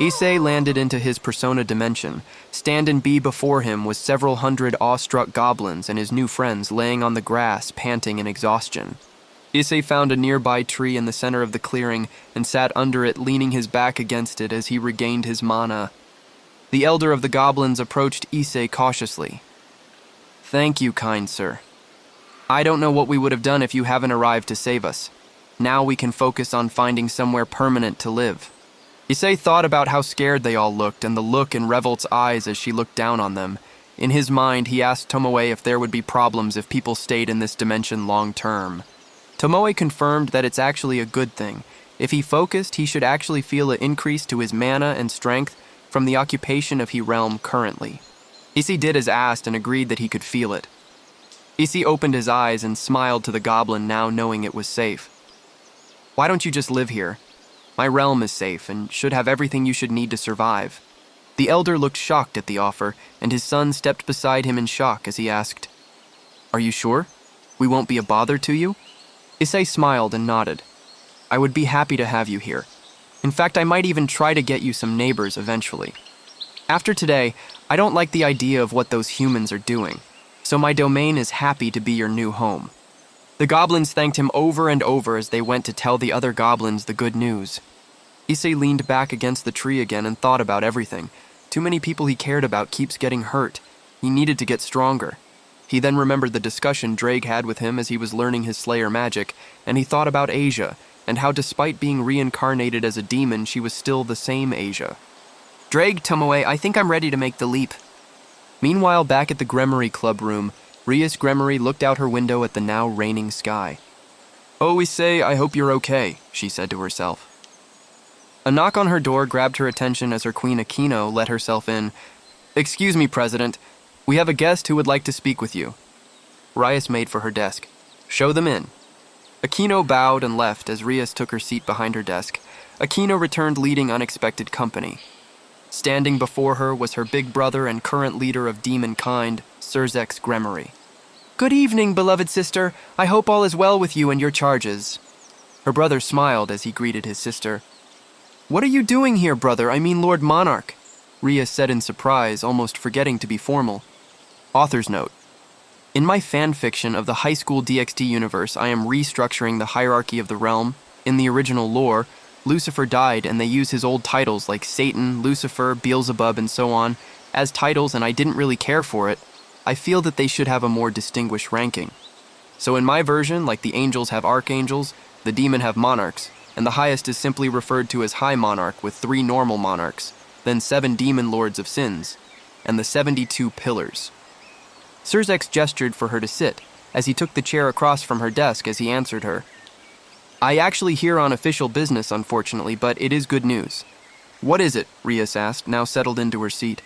Issei landed into his persona dimension. Stand B before him was several hundred awestruck goblins and his new friends laying on the grass, panting in exhaustion. Issei found a nearby tree in the center of the clearing and sat under it, leaning his back against it as he regained his mana. The elder of the goblins approached Issei cautiously. "Thank you, kind sir. I don't know what we would have done if you haven't arrived to save us. Now we can focus on finding somewhere permanent to live." Issei thought about how scared they all looked and the look in Revolt's eyes as she looked down on them. In his mind, he asked Tomoe if there would be problems if people stayed in this dimension long term. Tomoe confirmed that it's actually a good thing. If he focused, he should actually feel an increase to his mana and strength from the occupation of he realm currently. Issei did as asked and agreed that he could feel it. Issei opened his eyes and smiled to the goblin, now knowing it was safe. "Why don't you just live here? My realm is safe and should have everything you should need to survive." The elder looked shocked at the offer, and his son stepped beside him in shock as he asked, "Are you sure? We won't be a bother to you?" Issei smiled and nodded. "I would be happy to have you here. In fact, I might even try to get you some neighbors eventually. After today, I don't like the idea of what those humans are doing, so my domain is happy to be your new home." The goblins thanked him over and over as they went to tell the other goblins the good news. Issei leaned back against the tree again and thought about everything. Too many people he cared about keeps getting hurt. He needed to get stronger. He then remembered the discussion Drake had with him as he was learning his Slayer magic, and he thought about Asia, and how despite being reincarnated as a demon, she was still the same Asia. "Drake, Tomoe, I think I'm ready to make the leap." Meanwhile, back at the Gremory Club room, Rias Gremory looked out her window at the now raining sky. "Oh, Issei, I hope you're okay," she said to herself. A knock on her door grabbed her attention as her queen Aquino let herself in. "Excuse me, President. We have a guest who would like to speak with you." Rias made for her desk. "Show them in." Aquino bowed and left as Rias took her seat behind her desk. Aquino returned leading unexpected company. Standing before her was her big brother and current leader of demon kind, Surzex Gremory. "Good evening, beloved sister. I hope all is well with you and your charges." Her brother smiled as he greeted his sister. "What are you doing here, brother? I mean Lord Monarch," Rias said in surprise, almost forgetting to be formal. Author's note. In my fanfiction of the Highschool DxD universe, I am restructuring the hierarchy of the realm. In the original lore, Lucifer died and they use his old titles like Satan, Lucifer, Beelzebub, and so on as titles, and I didn't really care for it. I feel that they should have a more distinguished ranking. So in my version, like the angels have archangels, the demon have monarchs, and the highest is simply referred to as High Monarch with 3 normal monarchs, then 7 demon lords of sins, and the 72 pillars. Surzex gestured for her to sit, as he took the chair across from her desk as he answered her. "I actually here on official business, unfortunately, but it is good news." "What is it?" Rias asked, now settled into her seat.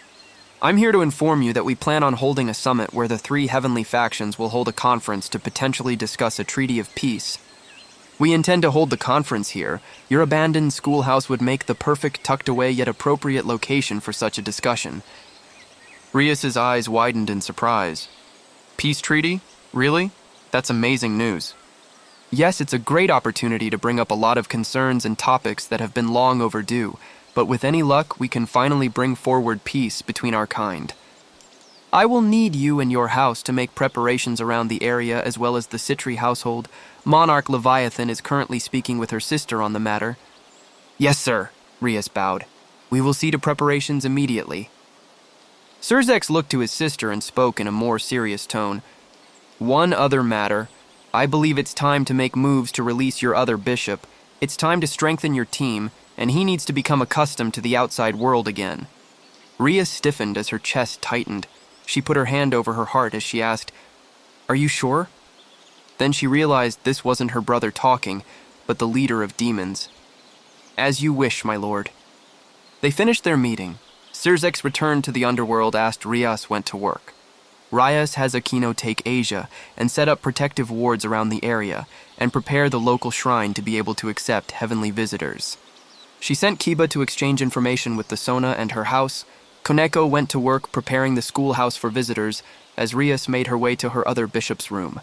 "I'm here to inform you that we plan on holding a summit where the 3 heavenly factions will hold a conference to potentially discuss a treaty of peace. We intend to hold the conference here. Your abandoned schoolhouse would make the perfect tucked-away yet appropriate location for such a discussion." Rias's eyes widened in surprise. "Peace treaty? Really? That's amazing news." "Yes, it's a great opportunity to bring up a lot of concerns and topics that have been long overdue, but with any luck, we can finally bring forward peace between our kind. I will need you and your house to make preparations around the area as well as the Citri household. Monarch Leviathan is currently speaking with her sister on the matter." "Yes, sir," Rias bowed. "We will see to preparations immediately." Surzex looked to his sister and spoke in a more serious tone. "One other matter. I believe it's time to make moves to release your other bishop. It's time to strengthen your team, and he needs to become accustomed to the outside world again." Rias stiffened as her chest tightened. She put her hand over her heart as she asked, "Are you sure?" Then she realized this wasn't her brother talking, but the leader of demons. "As you wish, my lord." They finished their meeting. Surzex returned to the underworld as Rias went to work. Rias has Aquino take Asia and set up protective wards around the area and prepare the local shrine to be able to accept heavenly visitors. She sent Kiba to exchange information with the Sona and her house. Koneko went to work preparing the schoolhouse for visitors as Rias made her way to her other bishop's room.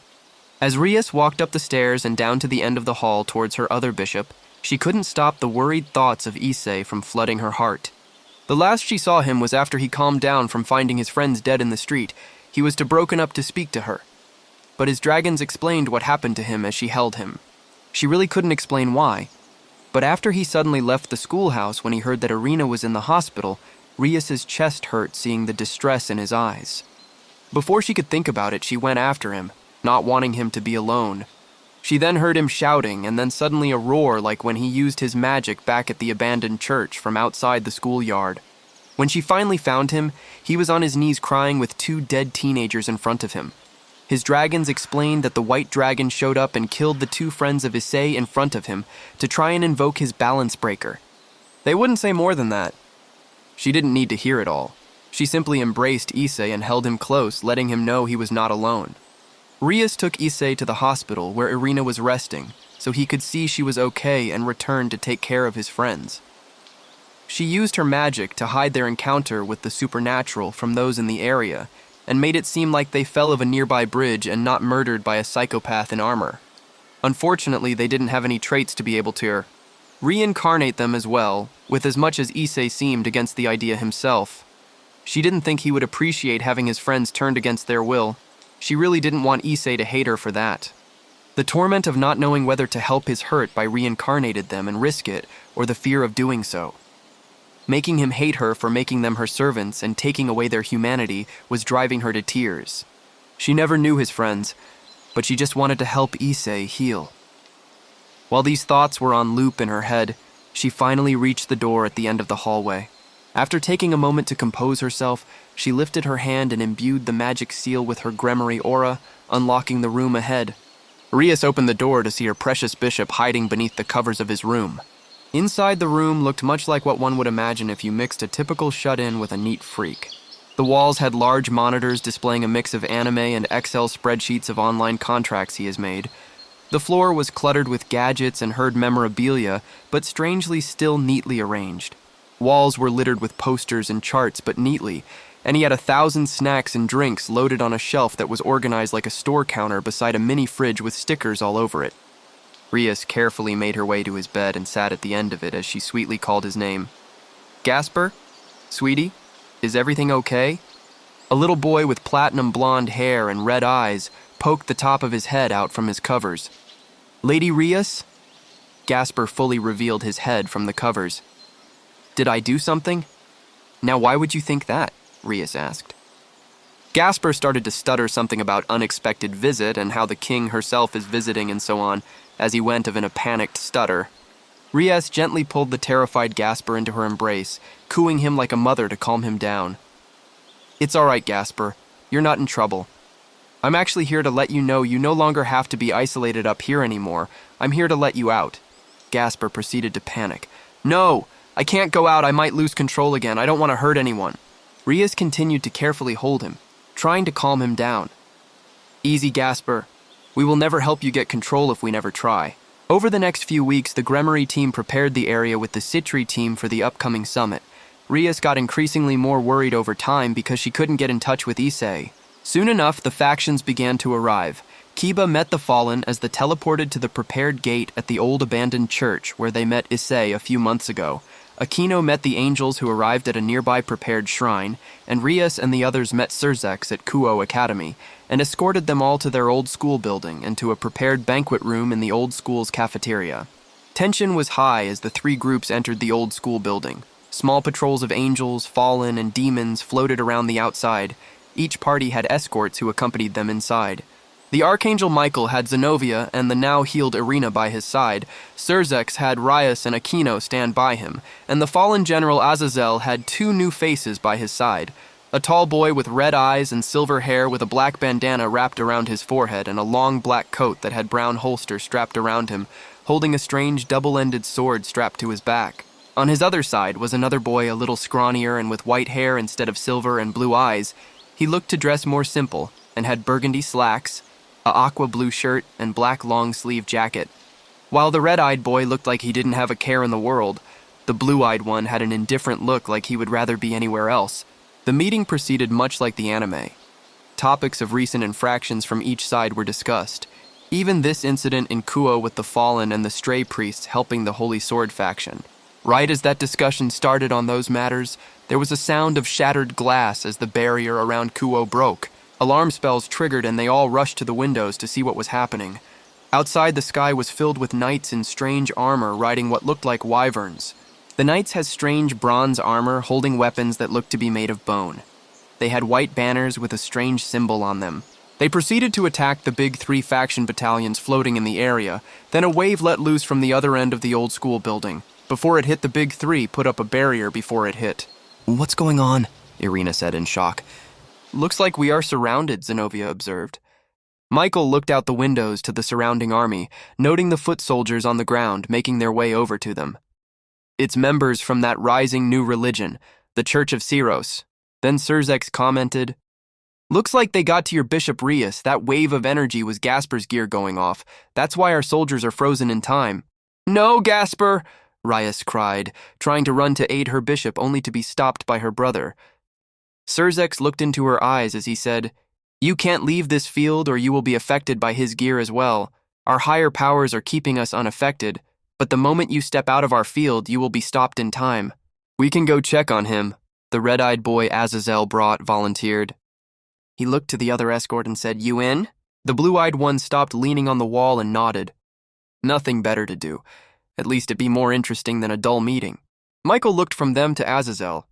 As Rias walked up the stairs and down to the end of the hall towards her other bishop, she couldn't stop the worried thoughts of Issei from flooding her heart. The last she saw him was after he calmed down from finding his friends dead in the street. He was broken up to speak to her. But his dragons explained what happened to him as she held him. She really couldn't explain why. But after he suddenly left the schoolhouse when he heard that Irina was in the hospital, Rias's chest hurt seeing the distress in his eyes. Before she could think about it, she went after him, not wanting him to be alone. She then heard him shouting, and then suddenly a roar like when he used his magic back at the abandoned church from outside the schoolyard. When she finally found him, he was on his knees crying with 2 dead teenagers in front of him. His dragons explained that the white dragon showed up and killed the 2 friends of Issei in front of him to try and invoke his balance breaker. They wouldn't say more than that. She didn't need to hear it all. She simply embraced Issei and held him close, letting him know he was not alone. Rias took Issei to the hospital where Irina was resting, so he could see she was okay and returned to take care of his friends. She used her magic to hide their encounter with the supernatural from those in the area, and made it seem like they fell of a nearby bridge and not murdered by a psychopath in armor. Unfortunately, they didn't have any traits to be able to reincarnate them as well, with as much as Issei seemed against the idea himself. She didn't think he would appreciate having his friends turned against their will. She really didn't want Issei to hate her for that. The torment of not knowing whether to help his hurt by reincarnated them and risk it, or the fear of doing so. Making him hate her for making them her servants and taking away their humanity was driving her to tears. She never knew his friends, but she just wanted to help Issei heal. While these thoughts were on loop in her head, she finally reached the door at the end of the hallway. After taking a moment to compose herself, she lifted her hand and imbued the magic seal with her Gremory aura, unlocking the room ahead. Rias opened the door to see her precious bishop hiding beneath the covers of his room. Inside the room looked much like what one would imagine if you mixed a typical shut-in with a neat freak. The walls had large monitors displaying a mix of anime and Excel spreadsheets of online contracts he has made. The floor was cluttered with gadgets and herd memorabilia, but strangely still neatly arranged. Walls were littered with posters and charts, but neatly, and he had 1,000 snacks and drinks loaded on a shelf that was organized like a store counter beside a mini fridge with stickers all over it. Rias carefully made her way to his bed and sat at the end of it as she sweetly called his name. "Gasper? Sweetie? Is everything okay?" A little boy with platinum blonde hair and red eyes poked the top of his head out from his covers. "Lady Rias?" Gasper fully revealed his head from the covers. "Did I do something?" "Now why would you think that?" Rias asked. Gasper started to stutter something about unexpected visit and how the king herself is visiting and so on, as he went of in a panicked stutter. Rias gently pulled the terrified Gasper into her embrace, cooing him like a mother to calm him down. "It's all right, Gasper. You're not in trouble. I'm actually here to let you know you no longer have to be isolated up here anymore. I'm here to let you out." Gasper proceeded to panic. "No! I can't go out. I might lose control again. I don't want to hurt anyone." Rias continued to carefully hold him, trying to calm him down. "Easy, Gasper. We will never help you get control if we never try." Over the next few weeks, the Gremory team prepared the area with the Citri team for the upcoming summit. Rias got increasingly more worried over time because she couldn't get in touch with Issei. Soon enough, the factions began to arrive. Kiba met the Fallen as they teleported to the prepared gate at the old abandoned church where they met Issei a few months ago. Aquino met the angels who arrived at a nearby prepared shrine, and Rias and the others met Surzex at Kuo Academy, and escorted them all to their old school building and to a prepared banquet room in the old school's cafeteria. Tension was high as the 3 groups entered the old school building. Small patrols of angels, fallen, and demons floated around the outside. Each party had escorts who accompanied them inside. The Archangel Michael had Zenobia and the now-healed Irina by his side. Surzex had Rias and Aquino stand by him, and the fallen General Azazel had 2 new faces by his side. A tall boy with red eyes and silver hair with a black bandana wrapped around his forehead and a long black coat that had brown holster strapped around him, holding a strange double-ended sword strapped to his back. On his other side was another boy a little scrawnier and with white hair instead of silver and blue eyes. He looked to dress more simple and had burgundy slacks, a aqua blue shirt, and black long-sleeve jacket. While the red-eyed boy looked like he didn't have a care in the world, the blue-eyed one had an indifferent look like he would rather be anywhere else. The meeting proceeded much like the anime. Topics of recent infractions from each side were discussed. Even this incident in Kuo with the Fallen and the stray priests helping the Holy Sword faction. Right as that discussion started on those matters, There was a sound of shattered glass as the barrier around Kuo broke. Alarm spells triggered and they all rushed to the windows to see what was happening. Outside, the sky was filled with knights in strange armor riding what looked like wyverns. The knights had strange bronze armor holding weapons that looked to be made of bone. They had white banners with a strange symbol on them. They proceeded to attack the big 3 faction battalions floating in the area, then a wave let loose from the other end of the old school building. Before it hit the big 3, put up a barrier before it hit. "What's going on?" Irina said in shock. "Looks like we are surrounded," Zenobia observed. Michael looked out the windows to the surrounding army, noting the foot soldiers on the ground making their way over to them. "It's members from that rising new religion, the Church of Syros." Then Surzex commented, "Looks like they got to your Bishop Rias. That wave of energy was Gasper's gear going off. That's why our soldiers are frozen in time." "No, Gasper!" Rias cried, trying to run to aid her bishop only to be stopped by her brother. Surzex looked into her eyes as he said, "You can't leave this field or you will be affected by his gear as well. Our higher powers are keeping us unaffected, but the moment you step out of our field, you will be stopped in time." "We can go check on him," the red-eyed boy Azazel brought volunteered. He looked to the other escort and said, "You in?" The blue-eyed one stopped leaning on the wall and nodded. Nothing better to do. At least it'd be more interesting than a dull meeting. Michael looked from them to Azazel.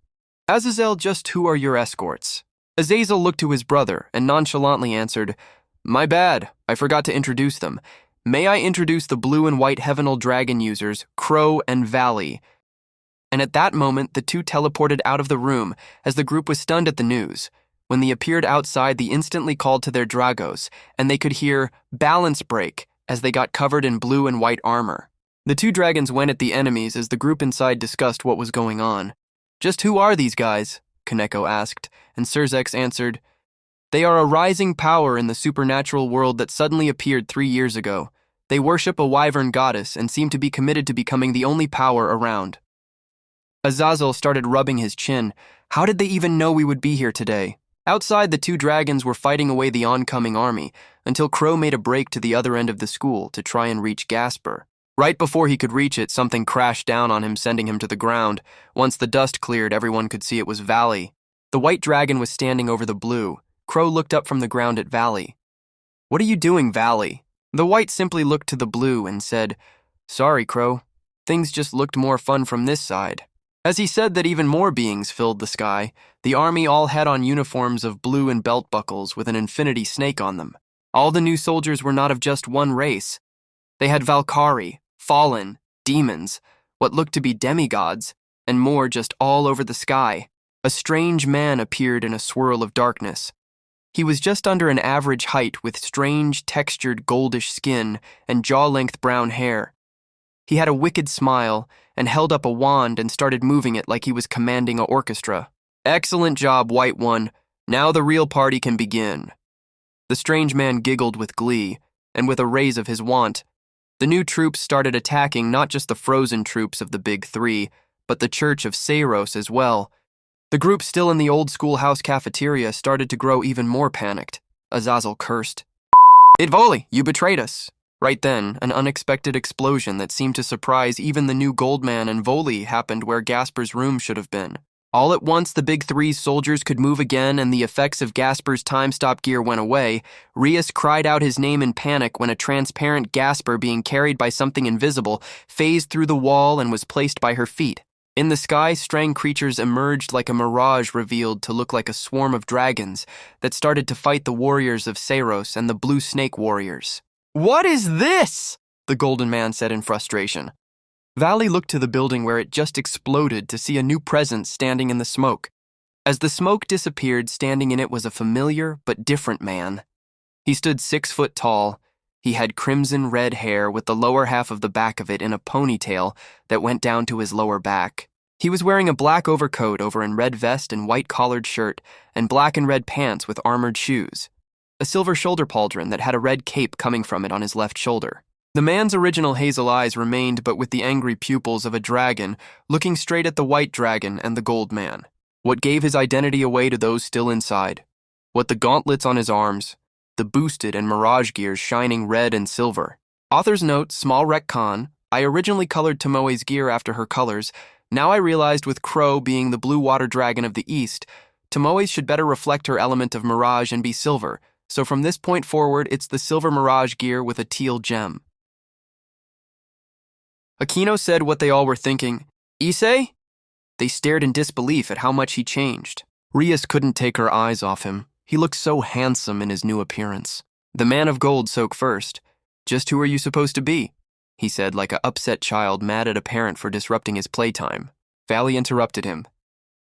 "Azazel, just who are your escorts?" Azazel looked to his brother and nonchalantly answered, "My bad, I forgot to introduce them. May I introduce the blue and white Heavenal Dragon users, Crow and Valley." And at that moment, the two teleported out of the room as the group was stunned at the news. When they appeared outside, they instantly called to their Dragos, and they could hear balance break as they got covered in blue and white armor. The 2 dragons went at the enemies as the group inside discussed what was going on. "Just who are these guys?" Kaneko asked, and Surzex answered, "They are a rising power in the supernatural world that suddenly appeared 3 years ago. They worship a wyvern goddess and seem to be committed to becoming the only power around." Azazel started rubbing his chin. How did they even know we would be here today? Outside, the 2 dragons were fighting away the oncoming army until Crow made a break to the other end of the school to try and reach Gasper. Right before he could reach it, something crashed down on him, sending him to the ground. Once the dust cleared, everyone could see it was Valley. The white dragon was standing over the blue. Crow looked up from the ground at Valley. "What are you doing, Valley?" The white simply looked to the blue and said, "Sorry, Crow. Things just looked more fun from this side." As he said that, even more beings filled the sky. The army all had on uniforms of blue and belt buckles with an infinity snake on them. All the new soldiers were not of just one race. They had Valkyrie, Fallen, demons, what looked to be demigods, and more just all over the sky. A strange man appeared in a swirl of darkness. He was just under an average height with strange, textured goldish skin and jaw-length brown hair. He had a wicked smile and held up a wand and started moving it like he was commanding an orchestra. "Excellent job, White One. Now the real party can begin." The strange man giggled with glee, and with a raise of his wand, the new troops started attacking not just the frozen troops of the Big 3, but the Church of Syros as well. The group still in the old schoolhouse cafeteria started to grow even more panicked. Azazel cursed. "Idvoli, you betrayed us." Right then, an unexpected explosion that seemed to surprise even the new Goldman and Voli happened where Gasper's room should have been. All at once, the Big Three's soldiers could move again, and the effects of Gasper's time-stop gear went away. Rias cried out his name in panic when a transparent Gasper being carried by something invisible phased through the wall and was placed by her feet. In the sky, strange creatures emerged like a mirage revealed to look like a swarm of dragons that started to fight the warriors of Syros and the Blue Snake warriors. "What is this?" the Golden Man said in frustration. Valley looked to the building where it just exploded to see a new presence standing in the smoke. As the smoke disappeared, standing in it was a familiar but different man. He stood 6 foot tall. He had crimson red hair with the lower half of the back of it in a ponytail that went down to his lower back. He was wearing a black overcoat over a red vest and white collared shirt, and black and red pants with armored shoes. A silver shoulder pauldron that had a red cape coming from it on his left shoulder. The man's original hazel eyes remained, but with the angry pupils of a dragon, looking straight at the white dragon and the gold man. What gave his identity away to those still inside? What the gauntlets on his arms, the boosted and mirage gears shining red and silver. Author's note, small retcon, I originally colored Tomoe's gear after her colors. Now I realized with Crow being the blue water dragon of the east, Tomoe should better reflect her element of mirage and be silver, so from this point forward it's the silver mirage gear with a teal gem. Akino said what they all were thinking. Issei? They stared in disbelief at how much he changed. Rias couldn't take her eyes off him. He looked so handsome in his new appearance. The man of gold spoke first. Just who are you supposed to be? He said like a upset child mad at a parent for disrupting his playtime. Valley interrupted him.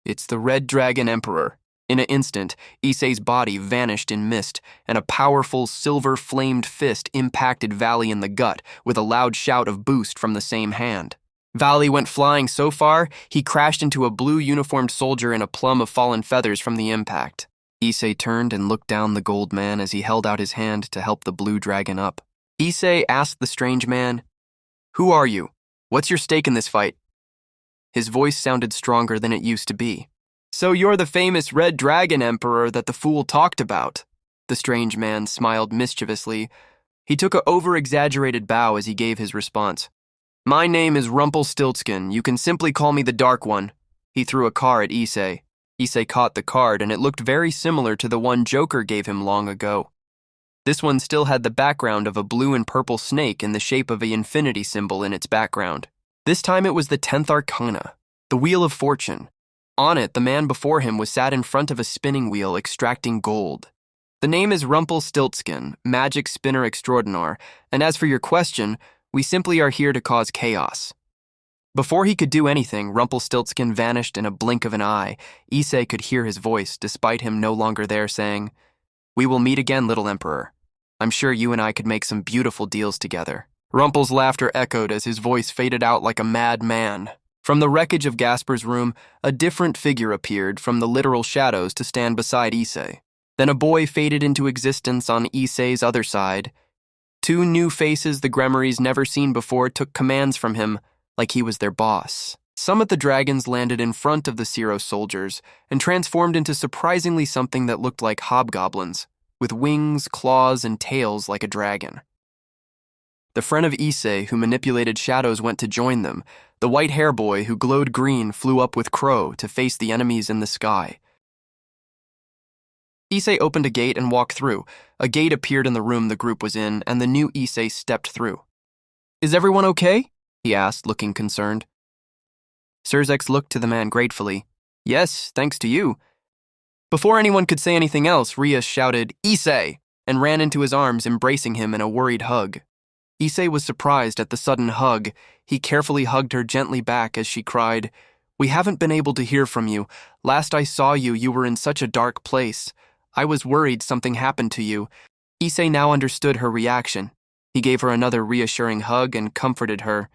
It's the Red Dragon Emperor. In an instant, Issei's body vanished in mist, and a powerful silver-flamed fist impacted Valley in the gut with a loud shout of boost from the same hand. Valley went flying so far, he crashed into a blue-uniformed soldier in a plum of fallen feathers from the impact. Issei turned and looked down the gold man as he held out his hand to help the blue dragon up. Issei asked the strange man, "Who are you? What's your stake in this fight?" His voice sounded stronger than it used to be. "So you're the famous Red Dragon Emperor that the fool talked about." The strange man smiled mischievously. He took an over-exaggerated bow as he gave his response. "My name is Rumpelstiltskin. You can simply call me the Dark One." He threw a card at Issei. Issei caught the card, and it looked very similar to the one Joker gave him long ago. This one still had the background of a blue and purple snake in the shape of an infinity symbol in its background. This time it was the 10th Arcana, the Wheel of Fortune. On it, the man before him was sat in front of a spinning wheel extracting gold. The name is Rumpelstiltskin, Magic Spinner Extraordinaire, and as for your question, we simply are here to cause chaos. Before he could do anything, Rumpelstiltskin vanished in a blink of an eye. Issei could hear his voice, despite him no longer there, saying, "We will meet again, little Emperor. I'm sure you and I could make some beautiful deals together." Rumpel's laughter echoed as his voice faded out like a mad man. From the wreckage of Gasper's room, a different figure appeared from the literal shadows to stand beside Issei. Then a boy faded into existence on Issei's other side. Two new faces the Gremories never seen before took commands from him, like he was their boss. Some of the dragons landed in front of the Zero soldiers and transformed into surprisingly something that looked like hobgoblins, with wings, claws, and tails like a dragon. The friend of Issei who manipulated shadows went to join them. The white hair boy who glowed green flew up with Crow to face the enemies in the sky. Issei opened a gate and walked through. A gate appeared in the room the group was in, and the new Issei stepped through. "Is everyone okay?" he asked, looking concerned. Surzex looked to the man gratefully. "Yes, thanks to you." Before anyone could say anything else, Rias shouted, "Issei!" and ran into his arms, embracing him in a worried hug. Issei was surprised at the sudden hug. He carefully hugged her gently back as she cried, "We haven't been able to hear from you. Last I saw you, you were in such a dark place. I was worried something happened to you." Issei now understood her reaction. He gave her another reassuring hug and comforted her.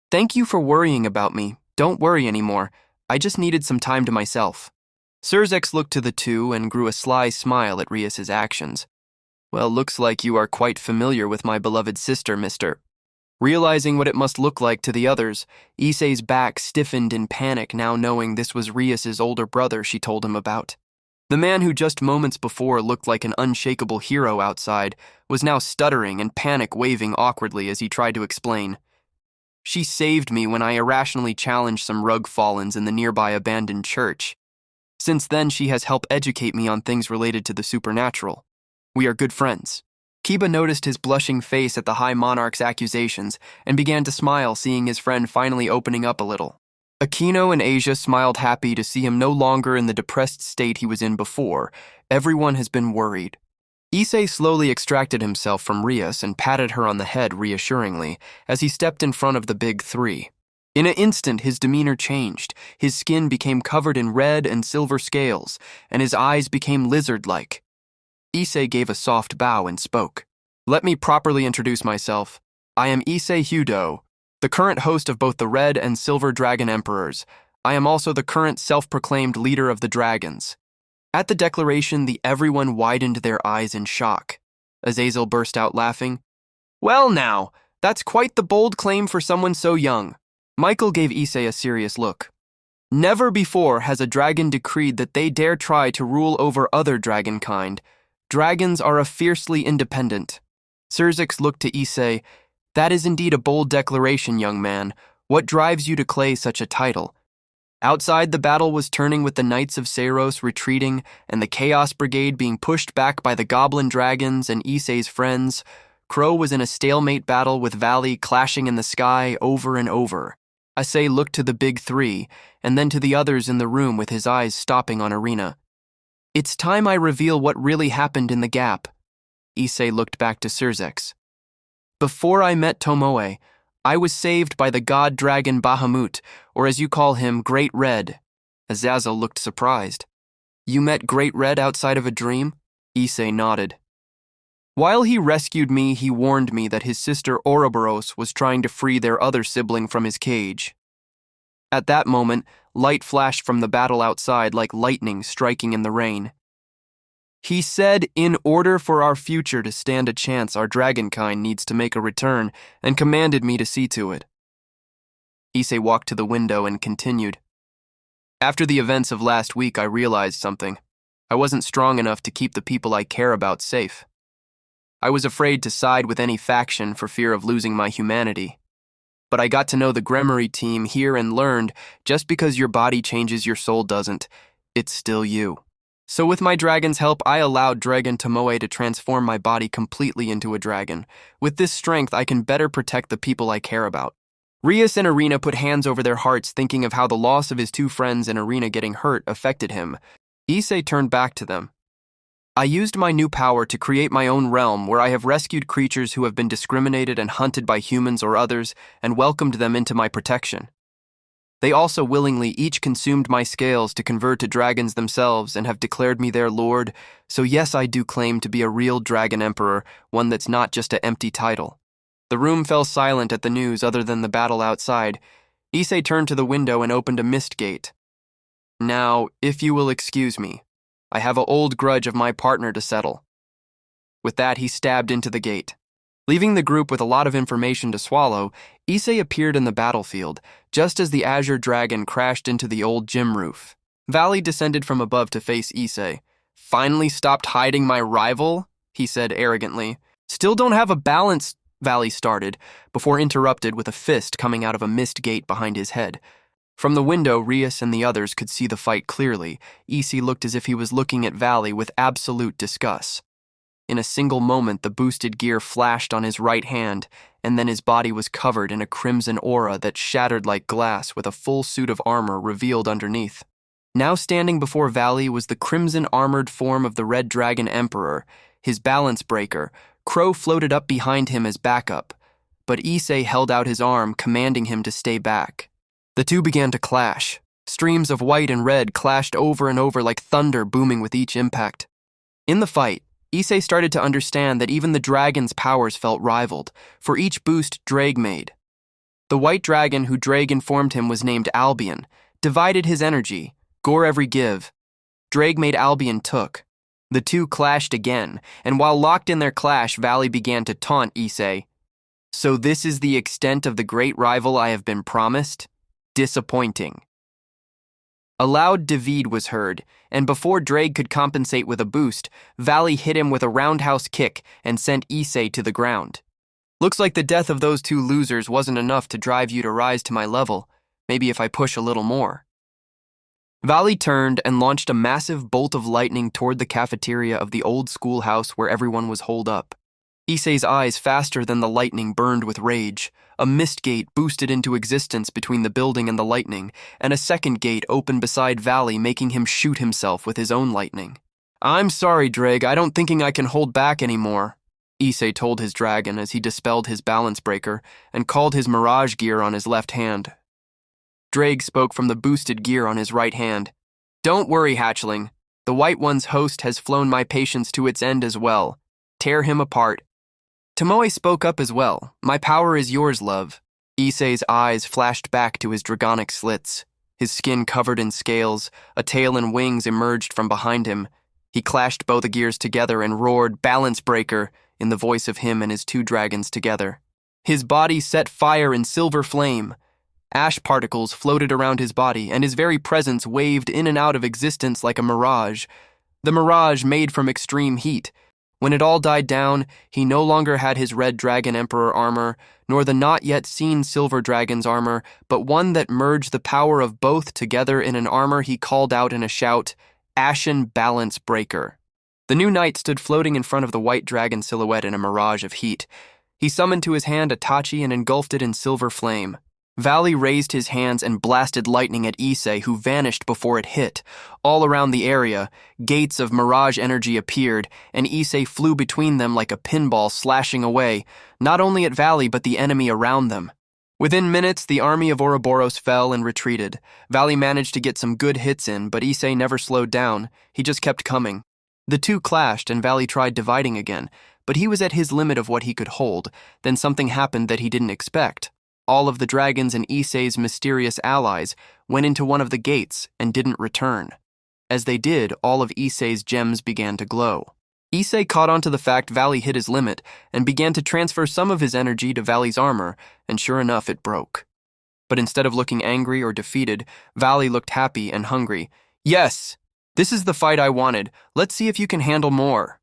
"Thank you for worrying about me. Don't worry anymore. I just needed some time to myself." Surzex looked to the two and grew a sly smile at Rias's actions. "Well, looks like you are quite familiar with my beloved sister, mister." Realizing what it must look like to the others, Issei's back stiffened in panic now knowing this was Rias's older brother she told him about. The man who just moments before looked like an unshakable hero outside was now stuttering and panic-waving awkwardly as he tried to explain. "She saved me when I irrationally challenged some rug fallens in the nearby abandoned church. Since then, she has helped educate me on things related to the supernatural. We are good friends." Kiba noticed his blushing face at the High Monarch's accusations and began to smile, seeing his friend finally opening up a little. Akino and Asia smiled happy to see him no longer in the depressed state he was in before. Everyone has been worried. Issei slowly extracted himself from Rias and patted her on the head reassuringly as he stepped in front of the big three. In an instant, his demeanor changed. His skin became covered in red and silver scales, and his eyes became lizard-like. Issei gave a soft bow and spoke. "Let me properly introduce myself. I am Issei Hudo, the current host of both the Red and Silver Dragon Emperors. I am also the current self-proclaimed leader of the dragons." At the declaration, everyone widened their eyes in shock. Azazel burst out laughing. "Well now, that's quite the bold claim for someone so young." Michael gave Issei a serious look. "Never before has a dragon decreed that they dare try to rule over other dragonkind. Dragons are a fiercely independent." Surzex looked to Issei. "That is indeed a bold declaration, young man. What drives you to claim such a title? Outside, the battle was turning with the Knights of Seiros retreating and the Chaos Brigade being pushed back by the Goblin Dragons and Issei's friends. Crow was in a stalemate battle with Valley clashing in the sky over and over. Issei looked to the big three, and then to the others in the room with his eyes stopping on Arena. It's time I reveal what really happened in the gap. Issei looked back to Surzex. Before I met Tomoe, I was saved by the god dragon Bahamut, or as you call him, Great Red. Azazel looked surprised. You met Great Red outside of a dream? Issei nodded. While he rescued me, he warned me that his sister Oroboros was trying to free their other sibling from his cage. At that moment, light flashed from the battle outside like lightning striking in the rain. He said, in order for our future to stand a chance, our dragonkind needs to make a return, and commanded me to see to it. Issei walked to the window and continued. After the events of last week, I realized something. I wasn't strong enough to keep the people I care about safe. I was afraid to side with any faction for fear of losing my humanity. But I got to know the Gremory team here and learned, just because your body changes, your soul doesn't. It's still you. So with my dragon's help, I allowed Dragon Tomoe to transform my body completely into a dragon. With this strength, I can better protect the people I care about. Rias and Arena put hands over their hearts, thinking of how the loss of his two friends and Arena getting hurt affected him. Issei turned back to them. I used my new power to create my own realm where I have rescued creatures who have been discriminated and hunted by humans or others and welcomed them into my protection. They also willingly each consumed my scales to convert to dragons themselves and have declared me their lord, so yes, I do claim to be a real dragon emperor, one that's not just an empty title. The room fell silent at the news other than the battle outside. Issei turned to the window and opened a mist gate. Now, if you will excuse me, I have an old grudge of my partner to settle. With that, he stabbed into the gate. Leaving the group with a lot of information to swallow, Issei appeared in the battlefield, just as the Azure Dragon crashed into the old gym roof. Valley descended from above to face Issei. Finally stopped hiding my rival? He said arrogantly. Still don't have a balance, Valley started, before interrupted with a fist coming out of a mist gate behind his head. From the window, Rias and the others could see the fight clearly. Issei looked as if he was looking at Valley with absolute disgust. In a single moment, the boosted gear flashed on his right hand, and then his body was covered in a crimson aura that shattered like glass with a full suit of armor revealed underneath. Now standing before Valley was the crimson-armored form of the Red Dragon Emperor, his balance breaker. Crow floated up behind him as backup, but Issei held out his arm, commanding him to stay back. The two began to clash. Streams of white and red clashed over and over like thunder booming with each impact. In the fight, Issei started to understand that even the dragon's powers felt rivaled, for each boost Drag made. The white dragon who Drag informed him was named Albion, divided his energy, gore every give. Drag made Albion took. The two clashed again, and while locked in their clash, Valley began to taunt Issei. So this is the extent of the great rival I have been promised? Disappointing. A loud Devine was heard, and before Drag could compensate with a boost, Valley hit him with a roundhouse kick and sent Issei to the ground. Looks like the death of those two losers wasn't enough to drive you to rise to my level. Maybe if I push a little more. Valley turned and launched a massive bolt of lightning toward the cafeteria of the old schoolhouse where everyone was holed up. Issei's eyes, faster than the lightning, burned with rage. A mist gate boosted into existence between the building and the lightning, and a second gate opened beside Valley, making him shoot himself with his own lightning. I'm sorry, Drag, I don't think I can hold back anymore, Issei told his dragon as he dispelled his balance breaker and called his mirage gear on his left hand. Drag spoke from the boosted gear on his right hand. Don't worry, hatchling. The White One's host has flown my patience to its end as well. Tear him apart. Tomoe spoke up as well. My power is yours, love. Issei's eyes flashed back to his dragonic slits. His skin covered in scales, a tail and wings emerged from behind him. He clashed both the gears together and roared, Balance Breaker, in the voice of him and his two dragons together. His body set fire in silver flame. Ash particles floated around his body, and his very presence waved in and out of existence like a mirage. The mirage made from extreme heat. When it all died down, he no longer had his red dragon emperor armor, nor the not yet seen silver dragon's armor, but one that merged the power of both together in an armor he called out in a shout, Ashen Balance Breaker. The new knight stood floating in front of the white dragon silhouette in a mirage of heat. He summoned to his hand a tachi and engulfed it in silver flame. Valley raised his hands and blasted lightning at Issei, who vanished before it hit. All around the area, gates of mirage energy appeared, and Issei flew between them like a pinball, slashing away, not only at Valley but the enemy around them. Within minutes, the army of Oroboros fell and retreated. Valley managed to get some good hits in, but Issei never slowed down. He just kept coming. The two clashed, and Valley tried dividing again, but he was at his limit of what he could hold. Then something happened that he didn't expect. All of the dragons and Issei's mysterious allies went into one of the gates and didn't return. As they did, all of Issei's gems began to glow. Issei caught on to the fact Valley hit his limit and began to transfer some of his energy to Valley's armor, and sure enough, it broke. But instead of looking angry or defeated, Valley looked happy and hungry. Yes! This is the fight I wanted. Let's see if you can handle more.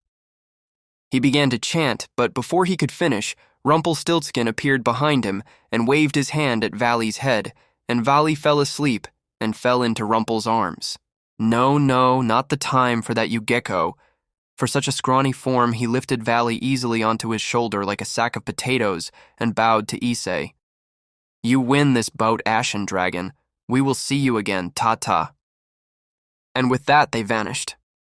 He began to chant, but before he could finish, Rumpelstiltskin appeared behind him and waved his hand at Valley's head, and Valley fell asleep and fell into Rumpel's arms. No, not the time for that, you gecko. For such a scrawny form, he lifted Valley easily onto his shoulder like a sack of potatoes and bowed to Issei. You win this bout, Ashen Dragon. We will see you again, ta-ta. And with that, they vanished.